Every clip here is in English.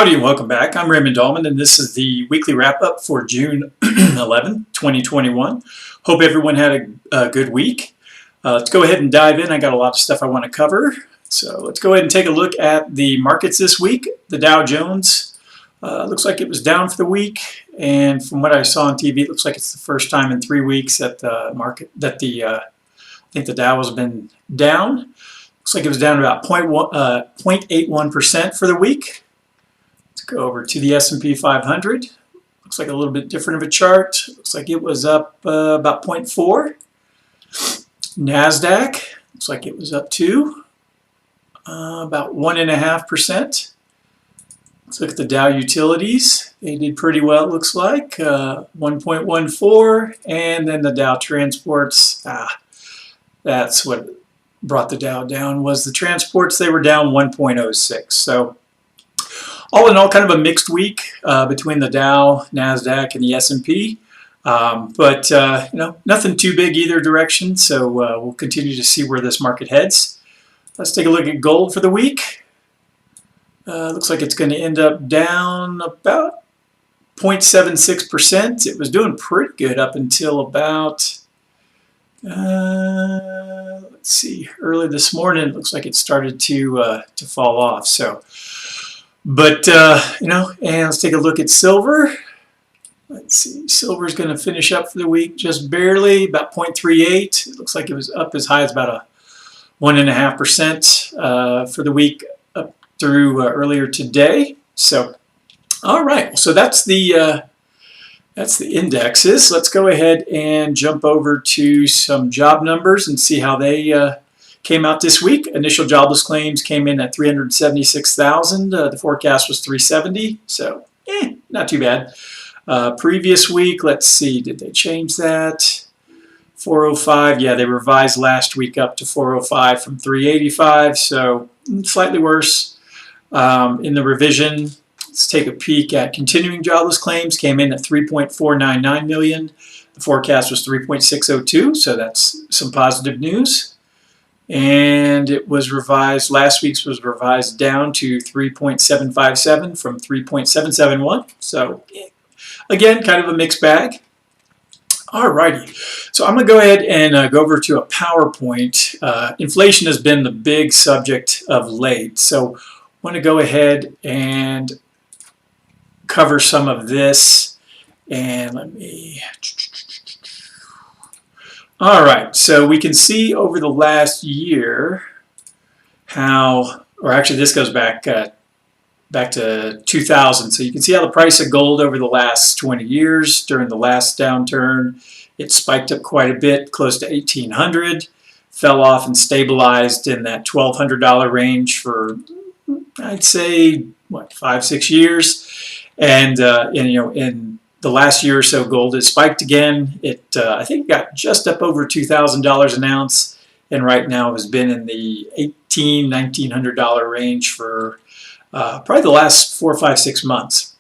Howdy and welcome back. I'm Raymond Dahlman and this is the weekly wrap-up for June 11, 2021. Hope everyone had a good week. Let's go ahead and dive in. I got a lot of stuff I want to cover. So let's go ahead and take a look at the markets this week. The Dow Jones looks like it was down for the week, and from what I saw on TV, it looks like it's the first time in 3 weeks that the market I think the Dow has been down. Looks like it was down about 0.81% for the week. Go over to the S&P 500. Looks like a little bit different of a chart. Looks like it was up about 0.4. Nasdaq looks like it was up to about 1.5%. Let's look at the Dow Utilities. They did pretty well, it looks like 1.14, and then the Dow Transports. That's what brought the Dow down. Was the transports? They were down 1.06. So all in all, kind of a mixed week between the Dow, Nasdaq, and the S&P. But nothing too big either direction. So we'll continue to see where this market heads. Let's take a look at gold for the week. Looks like it's going to end up down about 0.76%. It was doing pretty good up until about let's see, early this morning. It looks like it started to fall off. So. But, and let's take a look at silver. Let's see, silver's going to finish up for the week just barely, about 0.38. It looks like it was up as high as about a 1.5% for the week up through earlier today. So, all right, so that's the indexes. Let's go ahead and jump over to some job numbers and see how they came out this week. Initial jobless claims came in at 376,000. The forecast was 370, so not too bad. Previous week, let's see, did they change that? 405, yeah, they revised last week up to 405 from 385, so slightly worse. In the revision, let's take a peek at continuing jobless claims. Came in at 3.499 million. The forecast was 3.602, so that's some positive news. And it was revised, last week's was revised down to 3.757 from 3.771. So again, kind of a mixed bag. Alrighty, so I'm going to go ahead and go over to a PowerPoint. Inflation has been the big subject of late, so I want to go ahead and cover some of this. And let me... All right, so we can see over the last year how, or actually this goes back to 2000. So you can see how the price of gold over the last 20 years, during the last downturn, it spiked up quite a bit, close to 1,800, fell off and stabilized in that $1,200 range for, I'd say, what, 5-6 years, and in the last year or so, gold has spiked again. It I think got just up over $2,000 an ounce, and right now has been in the $1,900 range for probably the last 4, 5, 6 months.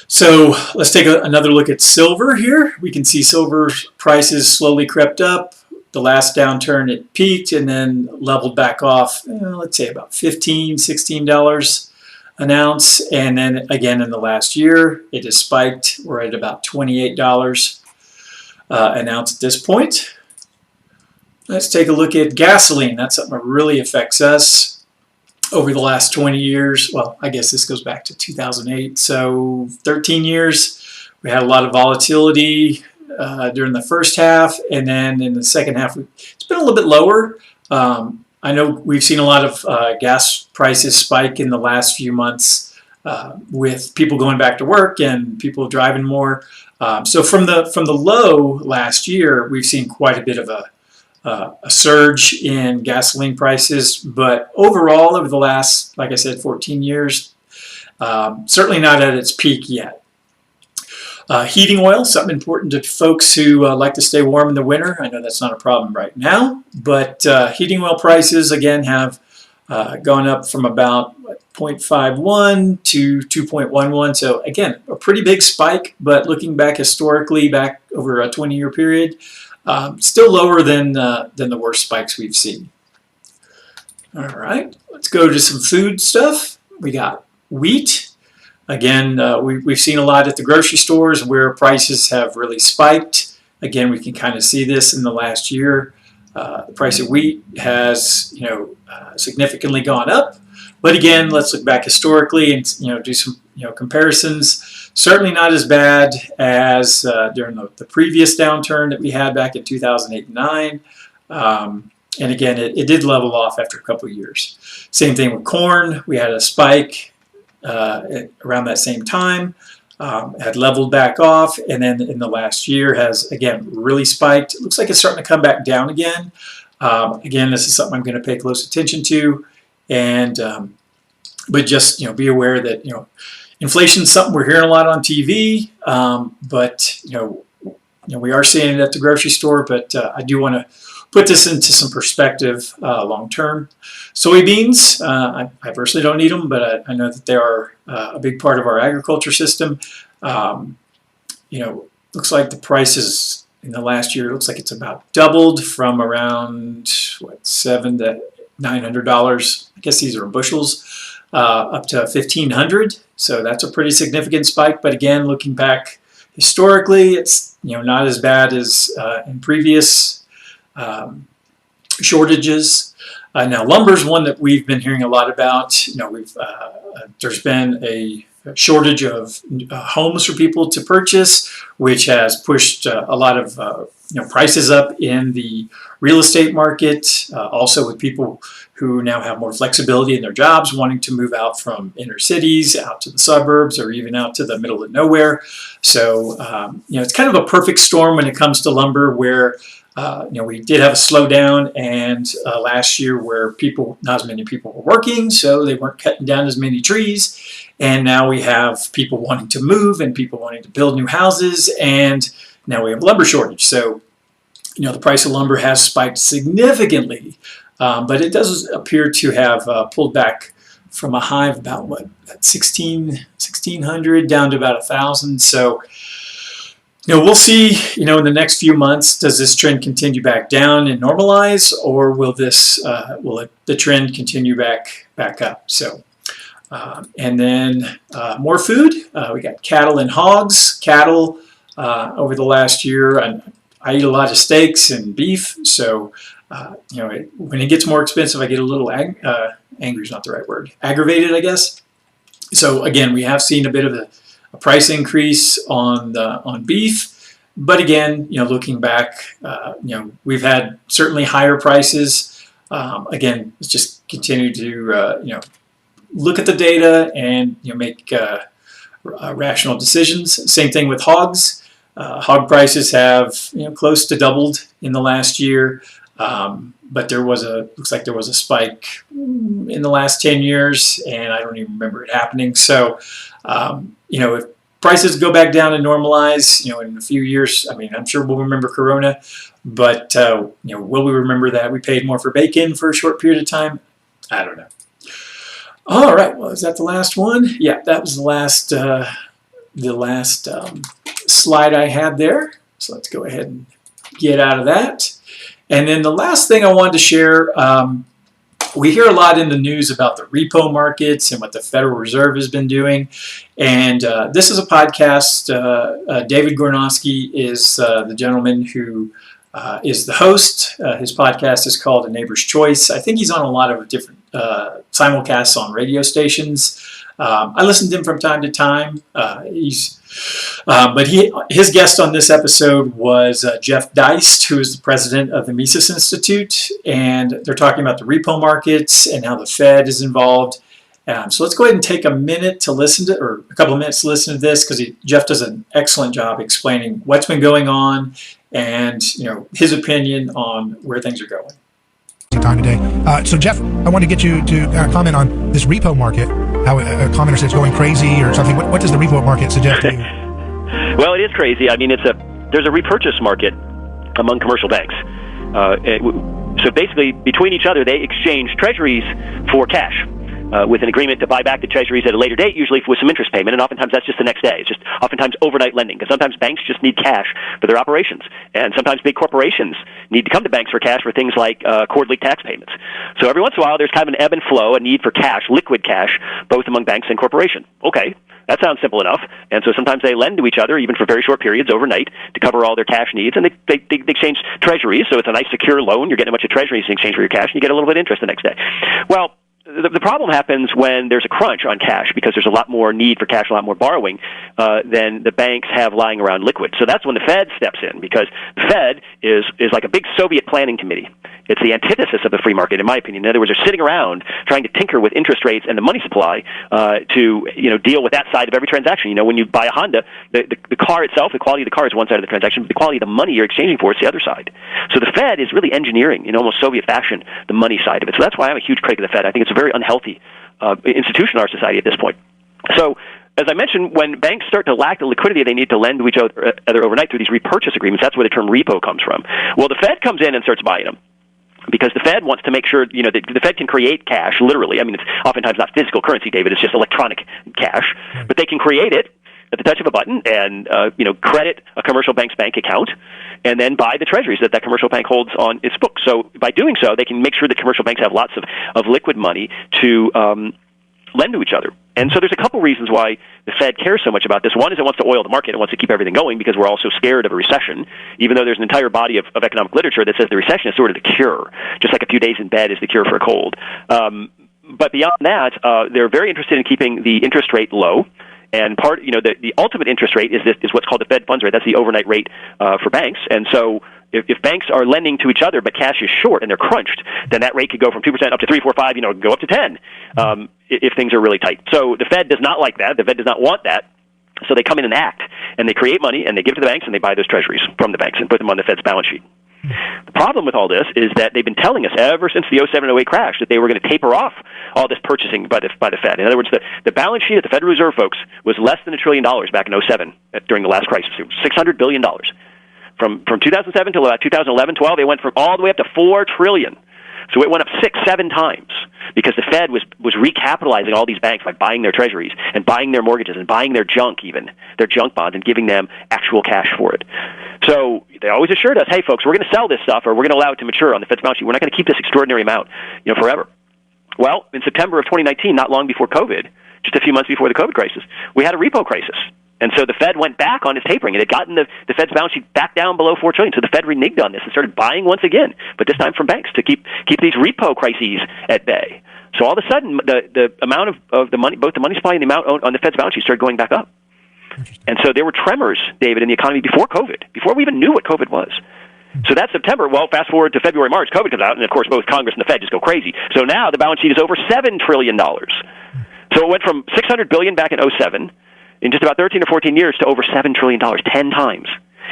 So let's take another look at silver here. We can see silver prices slowly crept up. The last downturn it peaked and then leveled back off, let's say about $15, $16 an ounce, and then again in the last year it has spiked. We're at about $28 an ounce at this point. Let's take a look at gasoline. That's something that really affects us over the last 20 years. Well, I guess this goes back to 2008, so 13 years. We had a lot of volatility during the first half, and then in the second half it's been a little bit lower. I know we've seen a lot of gas prices spike in the last few months with people going back to work and people driving more. So from the low last year, we've seen quite a bit of a surge in gasoline prices. But overall, over the last, like I said, 14 years, certainly not at its peak yet. Heating oil, something important to folks who like to stay warm in the winter. I know that's not a problem right now, but heating oil prices, again, have gone up from about 0.51 to 2.11. So again, a pretty big spike, but looking back historically, back over a 20-year period, still lower than the worst spikes we've seen. All right, let's go to some food stuff. We got wheat. Again, we've seen a lot at the grocery stores where prices have really spiked. Again, we can kind of see this in the last year. The price of wheat has, significantly gone up. But again, let's look back historically and do some comparisons. Certainly not as bad as during the previous downturn that we had back in 2008 and 9. And again, it did level off after a couple of years. Same thing with corn. We had a spike around that same time, had leveled back off, and then in the last year has, again, really spiked. It looks like it's starting to come back down again. Again, this is something I'm going to pay close attention to. And but just be aware that inflation is something we're hearing a lot on TV, but we are seeing it at the grocery store. But I do want to put this into some perspective long term. Soybeans, I personally don't need them, but I know that they are a big part of our agriculture system. Looks like the prices in the last year, looks like it's about doubled from around $700 to $900. I guess these are bushels, up to $1,500. So that's a pretty significant spike. But again, looking back historically, it's not as bad as in previous shortages. Now, lumber is one that we've been hearing a lot about. There's been a shortage of homes for people to purchase, which has pushed a lot of prices up in the real estate market. Also, with people who now have more flexibility in their jobs, wanting to move out from inner cities, out to the suburbs, or even out to the middle of nowhere. So, it's kind of a perfect storm when it comes to lumber, where we did have a slowdown, and last year where not as many people were working, so they weren't cutting down as many trees. And now we have people wanting to move and people wanting to build new houses, and now we have a lumber shortage. So, the price of lumber has spiked significantly, but it does appear to have pulled back from a high of about 1,600 down to about 1,000. So, we'll see, in the next few months, does this trend continue back down and normalize, or will the trend continue back up? So, and then more food. We got cattle and hogs. Cattle over the last year, I eat a lot of steaks and beef. So, when it gets more expensive, I get a little angry is not the right word. Aggravated, I guess. So again, we have seen a bit of a price increase on beef, but again, looking back, we've had certainly higher prices. Again, let's just continue to look at the data and make rational decisions. Same thing with hogs. Hog prices have close to doubled in the last year, but looks like there was a spike in the last 10 years, and I don't even remember it happening. So, if prices go back down and normalize, in a few years, I'm sure we'll remember Corona, but will we remember that we paid more for bacon for a short period of time? I don't know. All right. Well, is that the last one? Yeah, that was the last slide I had there. So let's go ahead and get out of that. And then the last thing I wanted to share, we hear a lot in the news about the repo markets and what the Federal Reserve has been doing. And this is a podcast. David Gornowski is the gentleman who is the host. His podcast is called A Neighbor's Choice. I think he's on a lot of different simulcasts on radio stations. I listen to him from time to time. But his guest on this episode was Jeff Deist, who is the president of the Mises Institute, and they're talking about the repo markets and how the Fed is involved. So let's go ahead and take a minute to listen to, or a couple of minutes to listen to this, because Jeff does an excellent job explaining what's been going on and his opinion on where things are going. Time today. So Jeff, I want to get you to comment on this repo market. How a commenter says it's going crazy or something. What does the repo market suggest to you? Well, it is crazy. There's a repurchase market among commercial banks. So basically, between each other, they exchange treasuries for cash. with an agreement to buy back the treasuries at a later date, usually with some interest payment, and oftentimes that's just the next day. It's just oftentimes overnight lending, because sometimes banks just need cash for their operations, and sometimes big corporations need to come to banks for cash for things like quarterly tax payments. So every once in a while, there's kind of an ebb and flow, a need for cash, liquid cash, both among banks and corporations. Okay, that sounds simple enough. And so sometimes they lend to each other, even for very short periods overnight, to cover all their cash needs, and they exchange treasuries, so it's a nice secure loan. You're getting a bunch of treasuries in exchange for your cash, and you get a little bit of interest the next day. Well, the problem happens when there's a crunch on cash, because there's a lot more need for cash, a lot more borrowing than the banks have lying around liquid. So that's when the Fed steps in, because the Fed is like a big Soviet planning committee. It's the antithesis of the free market, in my opinion. In other words, they're sitting around trying to tinker with interest rates and the money supply to deal with that side of every transaction. When you buy a Honda, the car itself, the quality of the car is one side of the transaction, but the quality of the money you're exchanging for is the other side. So the Fed is really engineering, in almost Soviet fashion, the money side of it. So that's why I'm a huge critic of the Fed. I think it's a very unhealthy institution in our society at this point. So, as I mentioned, when banks start to lack the liquidity they need to lend to each other overnight through these repurchase agreements, that's where the term repo comes from. Well, the Fed comes in and starts buying them, because the Fed wants to make sure, that the Fed can create cash, literally. I mean, it's oftentimes not physical currency, David. It's just electronic cash. But they can create it at the touch of a button and, credit a commercial bank's bank account and then buy the treasuries that commercial bank holds on its books. So by doing so, they can make sure that commercial banks have lots of liquid money to lend to each other. And so there's a couple reasons why the Fed cares so much about this. One is it wants to oil the market. It wants to keep everything going, because we're all so scared of a recession, even though there's an entire body of economic literature that says the recession is sort of the cure, just like a few days in bed is the cure for a cold. But beyond that, they're very interested in keeping the interest rate low. And the ultimate interest rate is what's called the Fed funds rate. That's the overnight rate for banks. And so if banks are lending to each other but cash is short and they're crunched, then that rate could go from 2% up to 3, 4, 5, go up to 10 if things are really tight. So the Fed does not like that. The Fed does not want that. So they come in and act, and they create money, and they give it to the banks, and they buy those treasuries from the banks and put them on the Fed's balance sheet. The problem with all this is that they've been telling us ever since the 07-08 crash that they were going to taper off all this purchasing by the Fed. In other words, the balance sheet of the Federal Reserve, folks, was less than $1 trillion back in 07 during the last crisis. It was $600 billion. From 2007 till about 2011-12, it went from all the way up to $4 trillion. So it went up 6-7 times, because the Fed was recapitalizing all these banks by buying their treasuries and buying their mortgages and buying their junk, even their junk bonds, and giving them actual cash for it. So they always assured us, hey, folks, we're going to sell this stuff, or we're going to allow it to mature on the Fed's balance sheet. We're not going to keep this extraordinary amount, forever. Well, in September of 2019, not long before COVID, just a few months before the COVID crisis, we had a repo crisis. And so the Fed went back on its tapering. It had gotten the Fed's balance sheet back down below $4 trillion. So the Fed reneged on this and started buying once again, but this time from banks to keep these repo crises at bay. So all of a sudden, the amount of the money, both the money supply and the amount on the Fed's balance sheet, started going back up. And so there were tremors, David, in the economy before COVID, before we even knew what COVID was. So that's September. Well, fast forward to February, March, COVID comes out, and of course both Congress and the Fed just go crazy. So now the balance sheet is over $7 trillion. So it went from $600 billion back in 07 in just about 13 or 14 years to over $7 trillion, 10 times.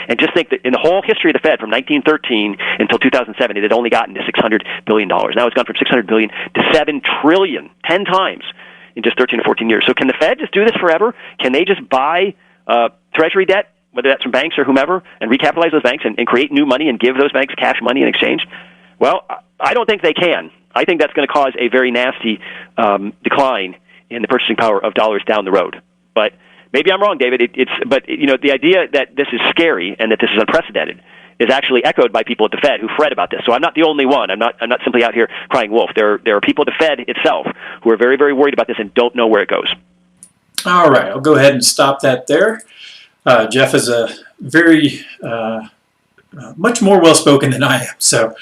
And just think that in the whole history of the Fed, from 1913 until 2007, it had only gotten to $600 billion. Now it's gone from $600 billion to $7 trillion, 10 times in just 13 or 14 years. So can the Fed just do this forever? Can they just buy treasury debt, whether that's from banks or whomever, and recapitalize those banks and create new money and give those banks cash money in exchange? Well, I don't think they can. I think that's going to cause a very nasty decline in the purchasing power of dollars down the road. But maybe I'm wrong, David. But the idea that this is scary and that this is unprecedented is actually echoed by people at the Fed who fret about this. So I'm not the only one. I'm not simply out here crying wolf. There are people at the Fed itself who are very, very worried about this and don't know where it goes. All right, I'll go ahead and stop that there. Jeff is a very much more well-spoken than I am. So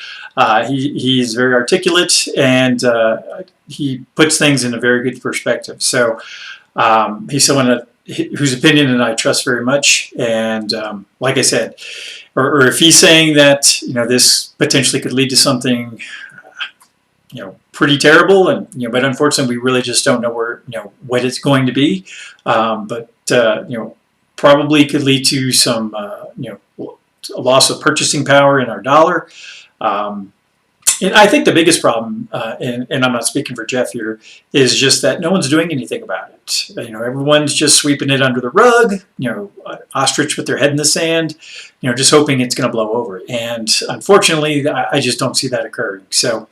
he's very articulate, and he puts things in a very good perspective. So he's someone whose opinion and I trust very much. And like I said, or if he's saying that this potentially could lead to something pretty terrible, and but unfortunately we really just don't know where what it's going to be. But probably could lead to some a loss of purchasing power in our dollar. And I think the biggest problem, and I'm not speaking for Jeff here, is just that no one's doing anything about it. Everyone's just sweeping it under the rug, ostrich with their head in the sand, just hoping it's going to blow over. And unfortunately, I just don't see that occurring. So,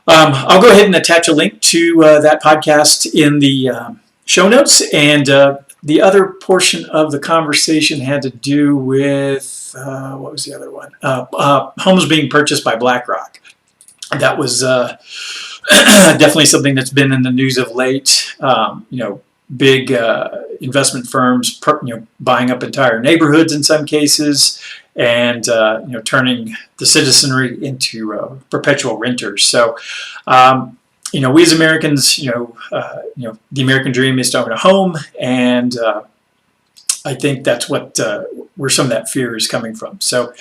I'll go ahead and attach a link to that podcast in the show notes. And the other portion of the conversation had to do with, what was the other one? Homes being purchased by BlackRock. That was definitely something that's been in the news of late. Big investment firms, buying up entire neighborhoods in some cases, and turning the citizenry into perpetual renters. So, we as Americans, the American dream is to own a home, and I think that's where some of that fear is coming from. So,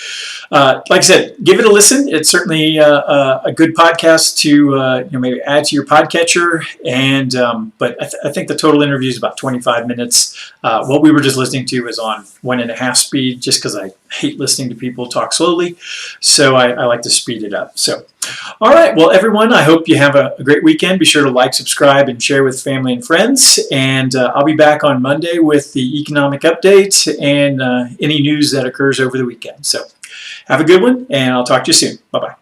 like I said, give it a listen. It's certainly a good podcast to maybe add to your podcatcher. And but I think the total interview is about 25 minutes. What we were just listening to was on 1.5 speed, just because I hate listening to people talk slowly. So I like to speed it up. So, all right. Well, everyone, I hope you have a great weekend. Be sure to like, subscribe, and share with family and friends. And I'll be back on Monday with the economic updates and any news that occurs over the weekend. So have a good one, and I'll talk to you soon. Bye-bye.